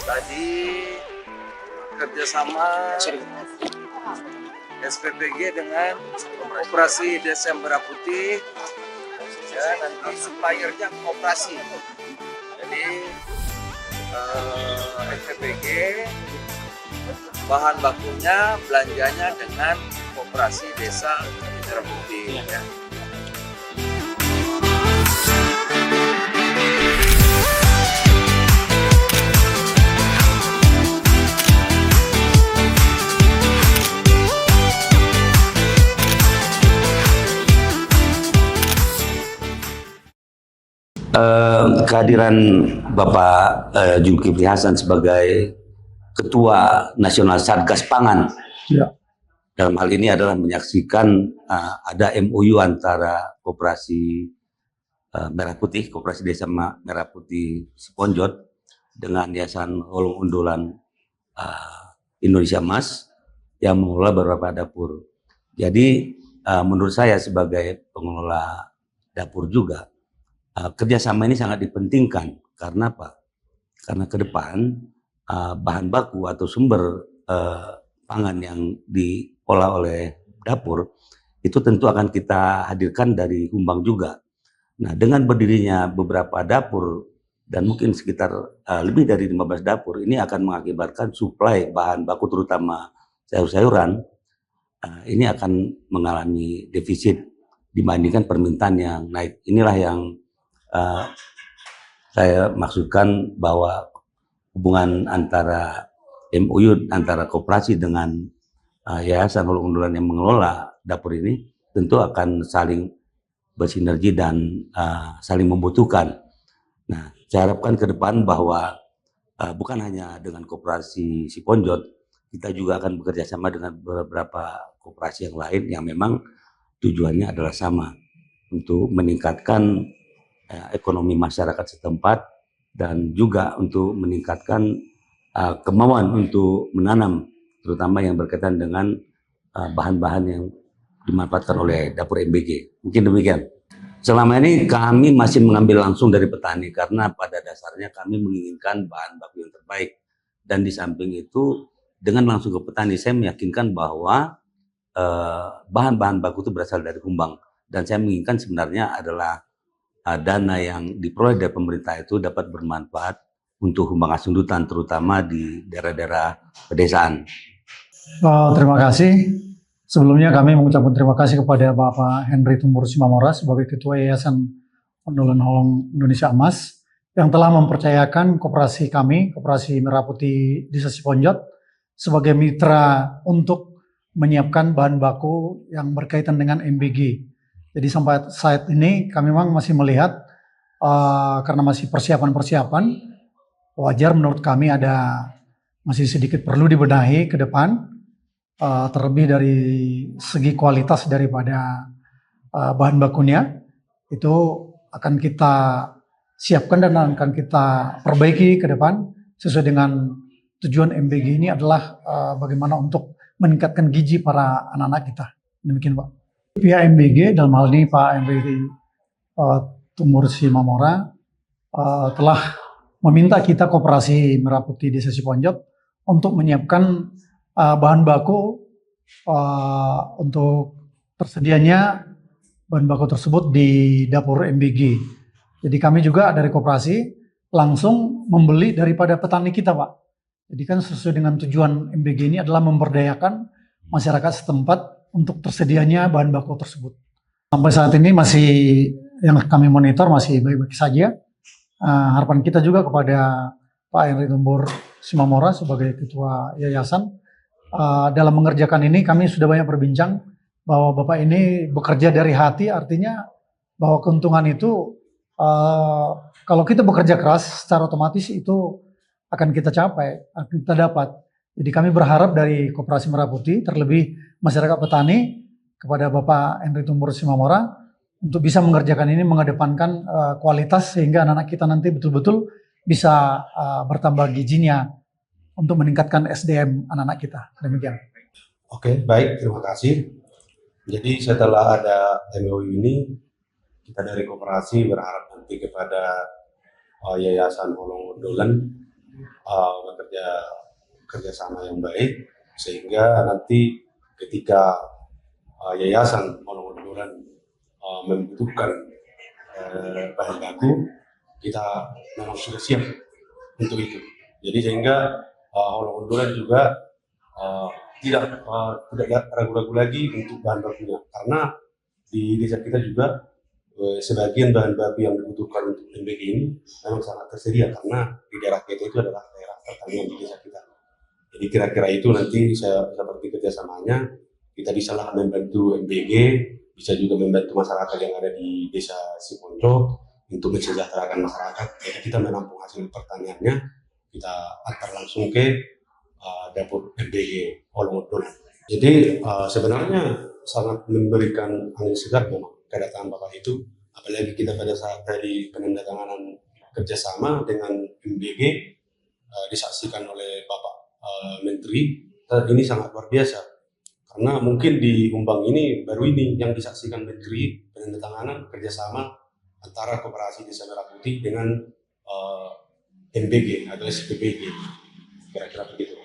Tadi kerjasama SPPG dengan Koperasi Desa Merah Putih, ya, nanti suppliernya koperasi. Jadi SPPG bahan bakunya belanjanya dengan Koperasi Desa Merah Putih. Ya. Kehadiran Bapak Zulkifli Hasan sebagai Ketua Nasional Satgas Pangan, ya, dalam hal ini adalah menyaksikan ada MOU antara Koperasi Merah Putih, Koperasi Desa Merah Putih Siponjot dengan Yayasan Holong Undulan Indonesia Emas yang mengelola beberapa dapur. Jadi menurut saya sebagai pengelola dapur juga, kerjasama ini sangat dipentingkan. Karena apa? Karena ke depan bahan baku atau sumber pangan yang diolah oleh dapur itu tentu akan kita hadirkan dari Humbang juga. Nah, dengan berdirinya beberapa dapur dan mungkin sekitar lebih dari 15 dapur, ini akan mengakibatkan suplai bahan baku terutama sayur-sayuran ini akan mengalami defisit dibandingkan permintaan yang naik. Inilah yang saya maksudkan bahwa hubungan antara MOU antara koperasi dengan Yayasan Holong Undulan yang mengelola dapur ini tentu akan saling bersinergi dan saling membutuhkan. Nah, saya harapkan ke depan bahwa bukan hanya dengan Koperasi Siponjot, kita juga akan bekerja sama dengan beberapa koperasi yang lain yang memang tujuannya adalah sama untuk meningkatkan ekonomi masyarakat setempat dan juga untuk meningkatkan kemauan untuk menanam, terutama yang berkaitan dengan bahan-bahan yang dimanfaatkan oleh dapur MBG. Mungkin demikian. Selama ini kami masih mengambil langsung dari petani karena pada dasarnya kami menginginkan bahan baku yang terbaik. Dan di samping itu dengan langsung ke petani saya meyakinkan bahwa bahan-bahan baku itu berasal dari Humbang. Dan saya menginginkan sebenarnya adalah dana yang diperoleh dari pemerintah itu dapat bermanfaat untuk Humbang Hasundutan, terutama di daerah-daerah pedesaan. Terima kasih. Sebelumnya kami mengucapkan terima kasih kepada Bapak Henry Tumbur Simamora sebagai Ketua Yayasan Undulan Holong Indonesia Emas yang telah mempercayakan koperasi kami, Koperasi Merah Putih Desa Siponjot, sebagai mitra untuk menyiapkan bahan baku yang berkaitan dengan MBG. Jadi sampai saat ini kami memang masih melihat karena masih persiapan-persiapan, wajar menurut kami ada masih sedikit perlu dibenahi ke depan, terlebih dari segi kualitas daripada bahan bakunya itu akan kita siapkan dan akan kita perbaiki ke depan sesuai dengan tujuan MBG ini adalah bagaimana untuk meningkatkan gizi para anak-anak kita. Demikian, Pak. Pihak MBG dalam hal ini Pak Henry Tumbur Simamora telah meminta kita Koperasi Merah Putih Desa Siponjot untuk menyiapkan bahan baku untuk tersedianya bahan baku tersebut di dapur MBG. Jadi kami juga dari koperasi langsung membeli daripada petani kita, Pak. Jadi kan sesuai dengan tujuan MBG ini adalah memberdayakan masyarakat setempat untuk tersedianya bahan baku tersebut. Sampai saat ini masih yang kami monitor masih baik-baik saja. Harapan kita juga kepada Pak Henry Tumbur Simamora sebagai Ketua Yayasan, dalam mengerjakan ini kami sudah banyak berbincang bahwa Bapak ini bekerja dari hati, artinya bahwa keuntungan itu kalau kita bekerja keras secara otomatis itu akan kita capai, akan kita dapat. Jadi kami berharap dari Koperasi Merah Putih, terlebih masyarakat petani, kepada Bapak Henry Tumbur Simamora untuk bisa mengerjakan ini, mengedepankan kualitas sehingga anak-anak kita nanti betul-betul bisa bertambah gizinya untuk meningkatkan SDM anak-anak kita. Demikian. Oke, baik, terima kasih. Jadi setelah ada MOU ini, kita dari koperasi berharap nanti kepada Yayasan Holong Undulan bekerja kerjasama yang baik sehingga nanti ketika yayasan Holong-Ondolan membutuhkan bahan baku, kita memang sudah siap untuk itu. Jadi sehingga Holong-Ondolan juga tidak ragu-ragu lagi untuk bahan bakunya, karena di desa kita juga sebagian bahan baku yang dibutuhkan untuk MBG ini memang sangat tersedia, karena di daerah kita itu adalah daerah pertanian di desa kita. Jadi kira-kira itu nanti seperti kerjasamanya, kita bisa lah membantu MBG, bisa juga membantu masyarakat yang ada di desa Siponco untuk mensejahterakan masyarakat. Jadi kita menampung hasil pertaniannya, kita antar langsung ke dapur MBG Holong-Ondolan. Jadi sebenarnya sangat memberikan angin segar memang kedatangan Bapak itu, apalagi kita pada saat dari penandatanganan kerjasama dengan MBG disaksikan oleh Bapak Menteri, ini sangat luar biasa, karena mungkin di Umbang ini baru ini yang disaksikan Menteri penandatanganan kerjasama antara Koperasi Desa Merah Putih dengan MBG atau SPBG, kira-kira begitu.